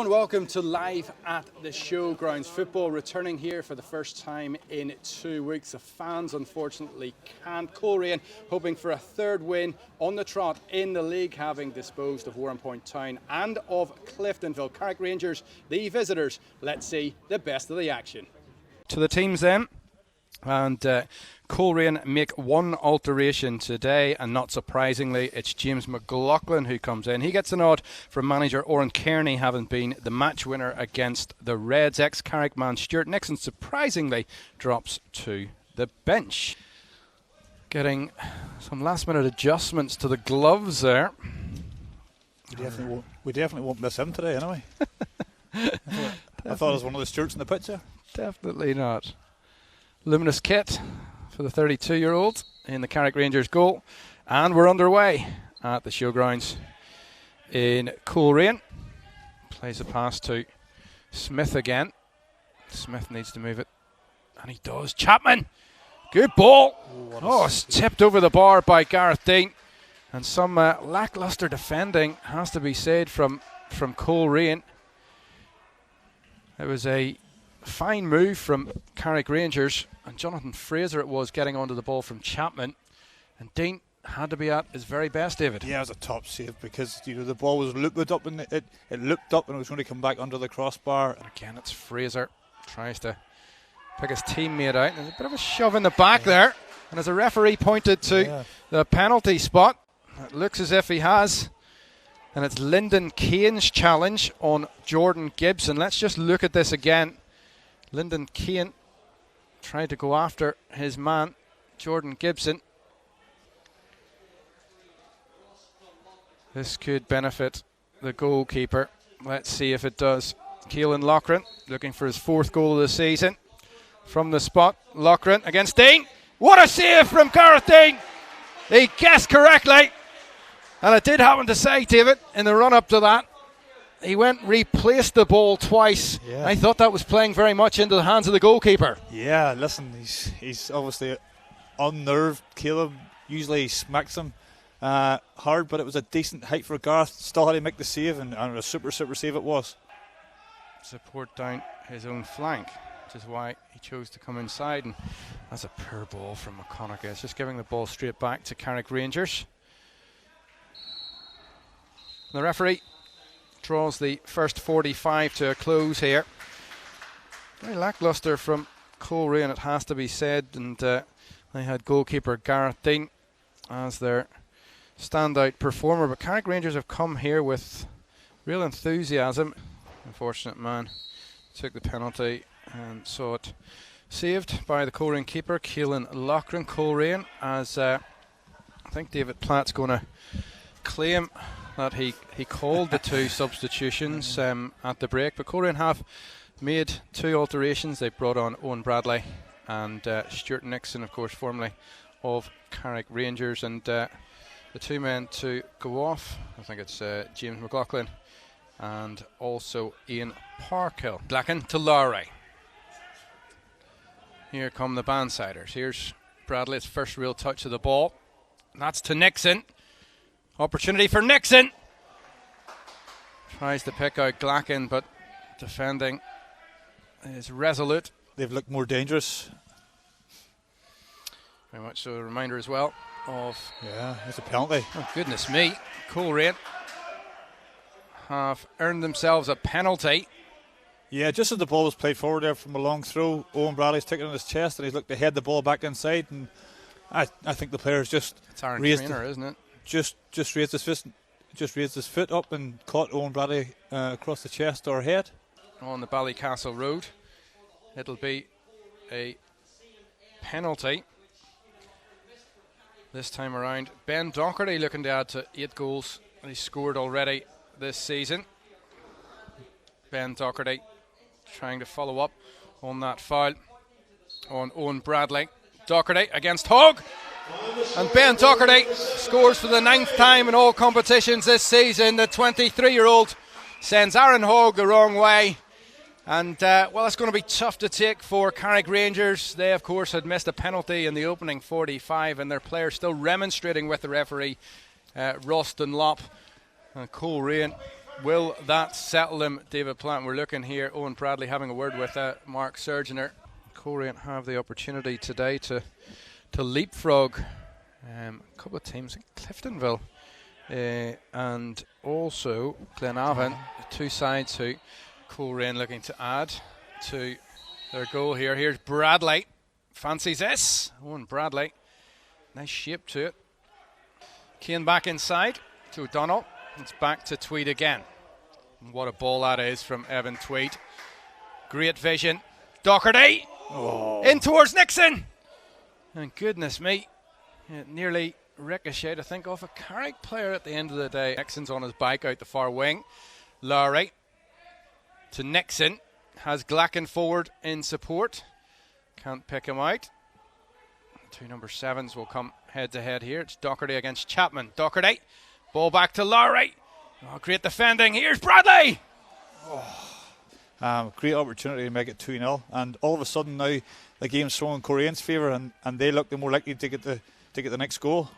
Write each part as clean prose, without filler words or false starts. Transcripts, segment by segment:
and welcome to Live at the Showgrounds. Football returning here for the first time in 2 weeks. The fans unfortunately can't. Coleraine hoping for a third win on the trot in the league, having disposed of Warrenpoint Town and of Cliftonville. Carrick Rangers, the visitors. Let's see the best of the action. To the teams then. And Coleraine make one alteration today, and not surprisingly, it's James McLaughlin who comes in. He gets a nod from manager Oran Kearney, having been the match winner against the Reds. Ex-Carrick man Stuart Nixon surprisingly drops to the bench. Getting some last-minute adjustments to the gloves there. We definitely won't miss him today, anyway. I thought it was one of the Stuarts in the picture. Definitely not. Luminous kit for the 32-year-old in the Carrick Rangers goal, and we're underway at the Showgrounds in Coleraine. Plays a pass to Smith again. Smith needs to move it, and he does. Chapman, good ball. It's tipped over the bar by Gareth Dean, and some lacklustre defending has to be said from Coleraine. It was a fine move from Carrick Rangers, and Jonathan Fraser it was getting onto the ball from Chapman, and Dean had to be at his very best, David. Yeah, it was a top save because the ball was looped up, and it looped up and it was going to come back under the crossbar. And again, it's Fraser tries to pick his teammate out. There's a bit of a shove in the back there, and as a referee pointed to the penalty spot, it looks as if he has. And it's Lyndon Kane's challenge on Jordan Gibson. Let's just look at this again. Lyndon Kane tried to go after his man, Jordan Gibson. This could benefit the goalkeeper. Let's see if it does. Keelan Loughran looking for his fourth goal of the season. From the spot, Loughran against Dean. What a save from Gareth Dean! He guessed correctly. And it did happen to say, David, in the run-up to that, he went replaced the ball twice. Yeah. I thought that was playing very much into the hands of the goalkeeper. Yeah, listen, he's obviously unnerved. Caleb usually smacks him hard, but it was a decent height for Gareth. Still had to make the save, and a super save it was. Support down his own flank, which is why he chose to come inside. And that's a poor ball from McConaughey. It's just giving the ball straight back to Carrick Rangers. The referee draws the first 45 to a close here. Very lacklustre from Coleraine, it has to be said, and they had goalkeeper Gareth Dean as their standout performer, but Carrick Rangers have come here with real enthusiasm. Unfortunate man took the penalty and saw it saved by the Coleraine keeper Keelan Loughran. Coleraine, as I think David Platt's going to claim that he called the two substitutions at the break, but Coleraine have made two alterations. They brought on Owen Bradley and Stuart Nixon, of course, formerly of Carrick Rangers, and the two men to go off, I think it's James McLaughlin and also Ian Parkhill. Blacken to Lowry. Here come the Bannsiders. Here's Bradley's first real touch of the ball. That's to Nixon. Opportunity for Nixon. Tries to pick out Glacken, but defending is resolute. They've looked more dangerous. Very much so. A reminder as well of... Yeah, it's a penalty. Oh, goodness me. Coleraine have earned themselves a penalty. Yeah, just as the ball was played forward there from a long throw, Owen Bradley's taken on his chest and he's looked to head the ball back inside, and I think the player's just it's Aaron raised Trainer, isn't it? Just raised his fist, just raised his foot up and caught Owen Bradley across the chest or head. On the Ballycastle Road. It'll be a penalty this time around. Ben Docherty looking to add to 8 goals that he's scored already this season. Ben Docherty trying to follow up on that foul on Owen Bradley. Docherty against Hogg. And Ben Docherty scores for the 9th time in all competitions this season. The 23-year-old sends Aaron Hogg the wrong way. And, well, it's going to be tough to take for Carrick Rangers. They, of course, had missed a penalty in the opening 45, and their players still remonstrating with the referee, Ross Dunlop. Coleraine Will that settle him, David Platt? We're looking here, Owen Bradley having a word with Mark Surgeoner. Coleraine have the opportunity today to leapfrog a couple of teams, Cliftonville and also Glenavon, two sides who Coleraine looking to add to their goal here. Here's Bradley, fancies this. Owen Bradley, nice shape to it. Kane back inside to O'Donnell. It's back to Tweed again. And what a ball that is from Evan Tweed. Great vision. Docherty in towards Nixon. And goodness me, it nearly ricocheted, I think, off a Carrick player at the end of the day. Nixon's on his bike out the far wing. Lowry to Nixon. Has Glacken forward in support. Can't pick him out. Two number 7s will come head to head here. It's Docherty against Chapman. Docherty. Ball back to Lowry. Oh, great defending. Here's Bradley. Great opportunity to make it 2-0. And all of a sudden now the game's thrown in Coraigne's favour, and they look the more likely to get the next goal.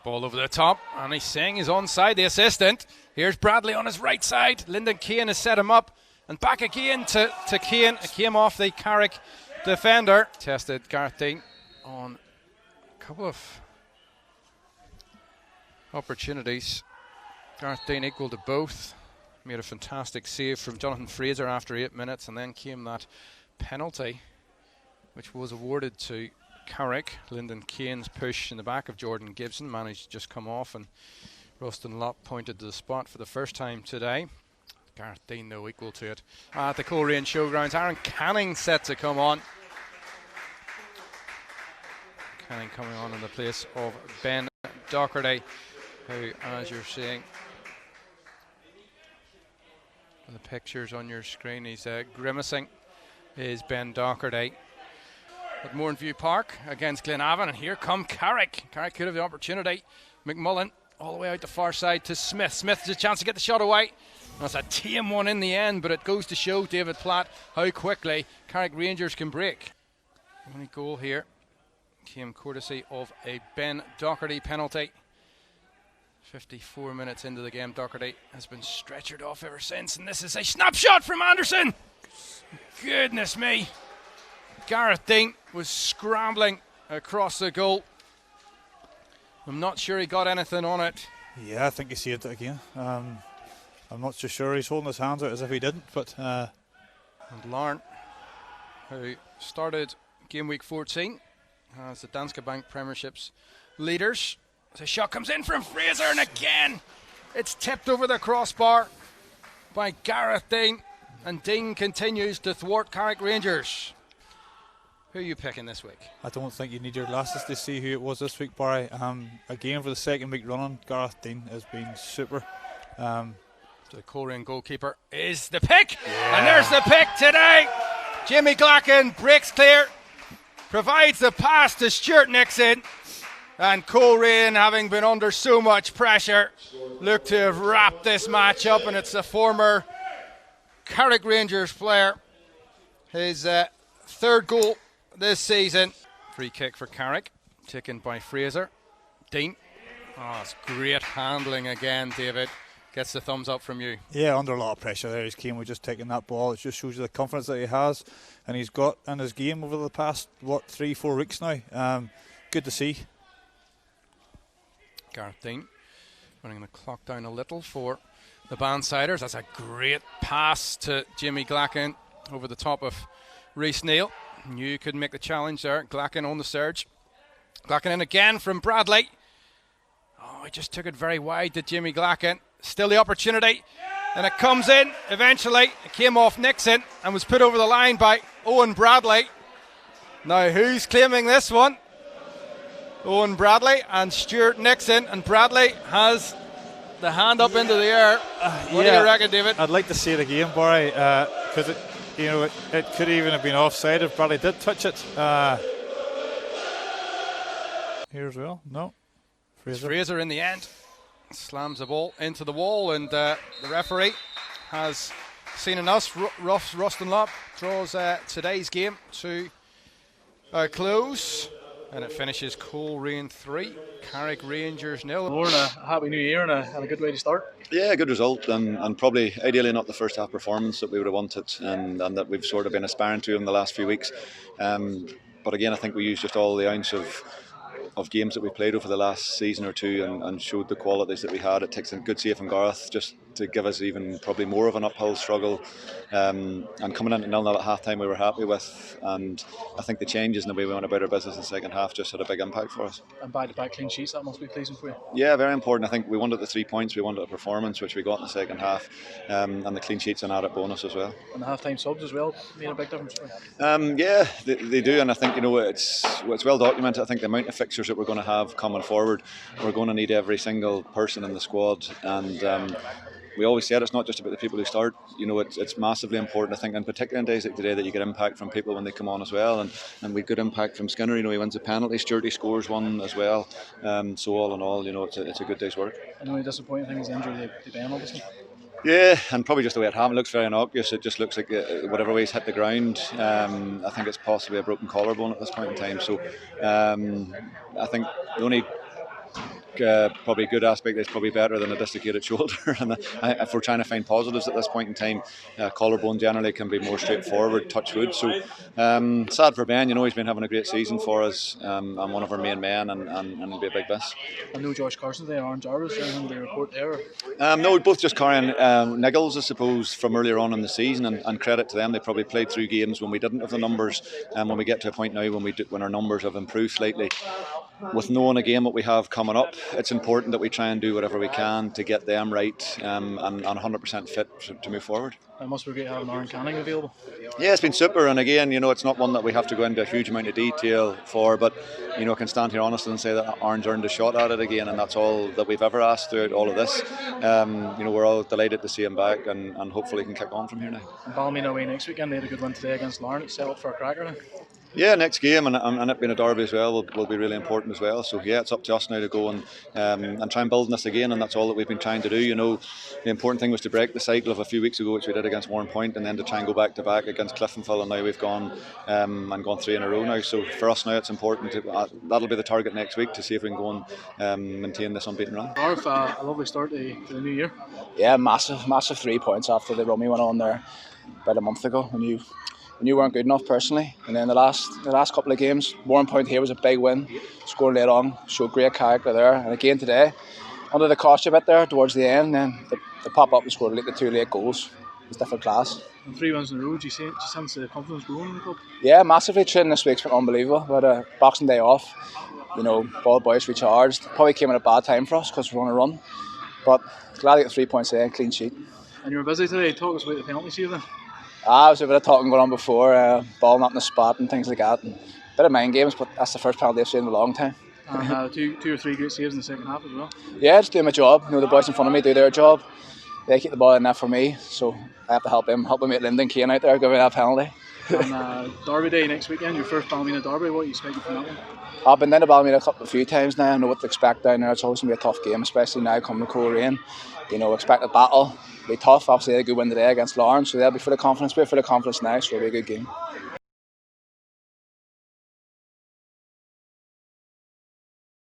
Ball over the top, and he's saying he's onside, the assistant. Here's Bradley on his right side. Lyndon Kane has set him up. And back again to Kane. It came off the Carrick defender. Tested Gareth Dean on a couple of opportunities. Gareth Dean equal to both. Made a fantastic save from Jonathan Fraser after 8 minutes, and then came that penalty, which was awarded to Carrick. Lyndon Kane's push in the back of Jordan Gibson managed to just come off, and Rustin Lott pointed to the spot for the first time today. Gareth Dean, though, equal to it. At the Coleraine Showgrounds, Aaron Canning set to come on. Canning coming on in the place of Ben Docherty, who, as you're seeing the pictures on your screen, he's grimacing, is Ben Docherty. At Mournview Park against Glenavon, and here come Carrick. Carrick could have the opportunity. McMullen all the way out the far side to Smith. Smith has a chance to get the shot away. That's a tame one in the end, but it goes to show David Platt how quickly Carrick Rangers can break. The only goal here came courtesy of a Ben Docherty penalty. 54 minutes into the game, Docherty has been stretchered off ever since, and this is a snapshot from Anderson. Goodness me. Gareth Dean was scrambling across the goal. I'm not sure he got anything on it. Yeah, I think he saved it again. I'm not so sure. He's holding his hands out as if he didn't, but and Larne, who started game week 14 as the Danske Bank Premiership's leaders. The shot comes in from Fraser, and again it's tipped over the crossbar by Gareth Dean, and Dean continues to thwart Carrick Rangers. Who are you picking this week? I don't think you need your glasses to see who it was this week, Barry. Again, for the second week running, Gareth Dean has been super. The Coleraine goalkeeper is the pick, and there's the pick today. Jimmy Glacken breaks clear, provides the pass to Stuart Nixon, and Coleraine, having been under so much pressure, look to have wrapped this match up, and it's the former Carrick Rangers player, his third goal this season. Free kick for Carrick, taken by Fraser. Dean, it's great handling again, David. Gets the thumbs up from you. Yeah, under a lot of pressure there. He's keen with just taking that ball. It just shows you the confidence that he has, and he's got in his game over the past 3-4 weeks now. Good to see. Gareth Dean running the clock down a little for the Bannsiders. That's a great pass to Jimmy Glacken over the top of Rhys Neal. Knew you couldn't make the challenge there. Glacken on the surge. Glacken in again from Bradley. Oh, he just took it very wide to Jimmy Glacken. Still the opportunity, and it comes in eventually. It came off Nixon and was put over the line by Owen Bradley. Now who's claiming this one? Owen Bradley and Stuart Nixon, and Bradley has the hand up into the air. What do you reckon, David? I'd like to see it again, Barry, because it could even have been offside if Bradley did touch it. Here as well. No. Fraser in the end slams the ball into the wall, and the referee has seen enough. Rustin Lott draws today's game to a close. And it finishes Coleraine 3, Carrick Rangers 0. More, and a happy new year and a good way to start. Yeah, a good result, and probably ideally not the first half performance that we would have wanted and that we've sort of been aspiring to in the last few weeks. But again, I think we used just all the ounce of games that we played over the last season or two and showed the qualities that we had. It takes a good save from Gareth just to give us even probably more of an uphill struggle. And coming into 0-0 at half time we were happy with, and I think the changes in the way we went about our business in the second half just had a big impact for us. And back-to-back clean sheets, that must be pleasing for you. Yeah, very important. I think we wanted the 3 points, we wanted a performance, which we got in the second half, and the clean sheets an added bonus as well. And the half-time subs as well made a big difference for you. Yeah, they do, and I think it's well documented. I think the amount of fixtures that we're going to have coming forward, we're going to need every single person in the squad, and we always said it's not just about the people who start. It's massively important, I think, and particularly on days like today, that you get impact from people when they come on as well, and we good impact from Skinner. He wins a penalty, Sturdy scores one as well. So all in all, it's a good day's work. And the only disappointing thing is the injury to Ben, obviously. Yeah, and probably just the way it happened. It looks very innocuous. It just looks like whatever way he's hit the ground. I think it's possibly a broken collarbone at this point in time. So I think the only probably good aspect is probably better than a dislocated shoulder. And if we're trying to find positives at this point in time, collarbone generally can be more straightforward, touch wood. So sad for Ben. He's been having a great season for us, and one of our main men, and it'll be a big miss. I know Josh Carson's there, Aaron Jarvis, and the report there. No, both just carrying niggles, I suppose, from earlier on in the season, and credit to them. They probably played through games when we didn't have the numbers, and when we get to a point now when our numbers have improved slightly, with knowing again what we have coming up, it's important that we try and do whatever we can to get them right and 100% fit to move forward. It must be great having Aaron Canning available. Yeah, it's been super, and again, it's not one that we have to go into a huge amount of detail for, but I can stand here honestly and say that Aaron's earned a shot at it again, and that's all that we've ever asked throughout all of this. We're all delighted to see him back, and hopefully he can kick on from here now. And Ballymena away next weekend. They had a good one today against Larne. It's set up for a cracker now. Yeah, next game, and it being a derby as well will be really important as well. So yeah, it's up to us now to go and try and build on this again, and that's all that we've been trying to do. The important thing was to break the cycle of a few weeks ago, which we did against Warren Point, and then to try and go back to back against Cliftonville, and now we've gone 3 in a row now. So for us now, it's important that'll be the target next week, to see if we can go and maintain this unbeaten run. Gareth, a lovely start to the new year. Yeah, massive 3 points after the rummy went on there about a month ago when you weren't good enough personally. And then the last couple of games, Warren Point here was a big win, scored late on, showed great character there. And again today, under the cost a bit there towards the end, then they pop up and scored the 2 late goals. It's different class. And 3 wins in a row, do you sense the confidence growing in the club? Yeah, massively. Training this week's been unbelievable. But Boxing Day off, all boys recharged. Probably came at a bad time for us because we're on a run. But glad to get 3 points there, clean sheet. And you were busy today. Talk us about the penalty save then. There was a bit of talking going on before, ball not in the spot and things like that. And a bit of mind games, but that's the first penalty I've seen in a long time. And 2 or 3 great saves in the second half as well. Yeah, just doing my job. The boys in front of me do their job. They keep the ball in there for me, so I have to help him mate Lyndon Kane out there, giving that penalty. And Derby Day next weekend, your first Ballymena Derby, what are you expecting from that one? I've been down to Ballymena a few times now. I know what to expect down there. It's always going to be a tough game, especially now coming to Coleraine. Expect a battle. It'll be tough. Obviously, they had a good win today against Larne, so they'll be full of confidence. We're full of confidence now, so it'll be a good game.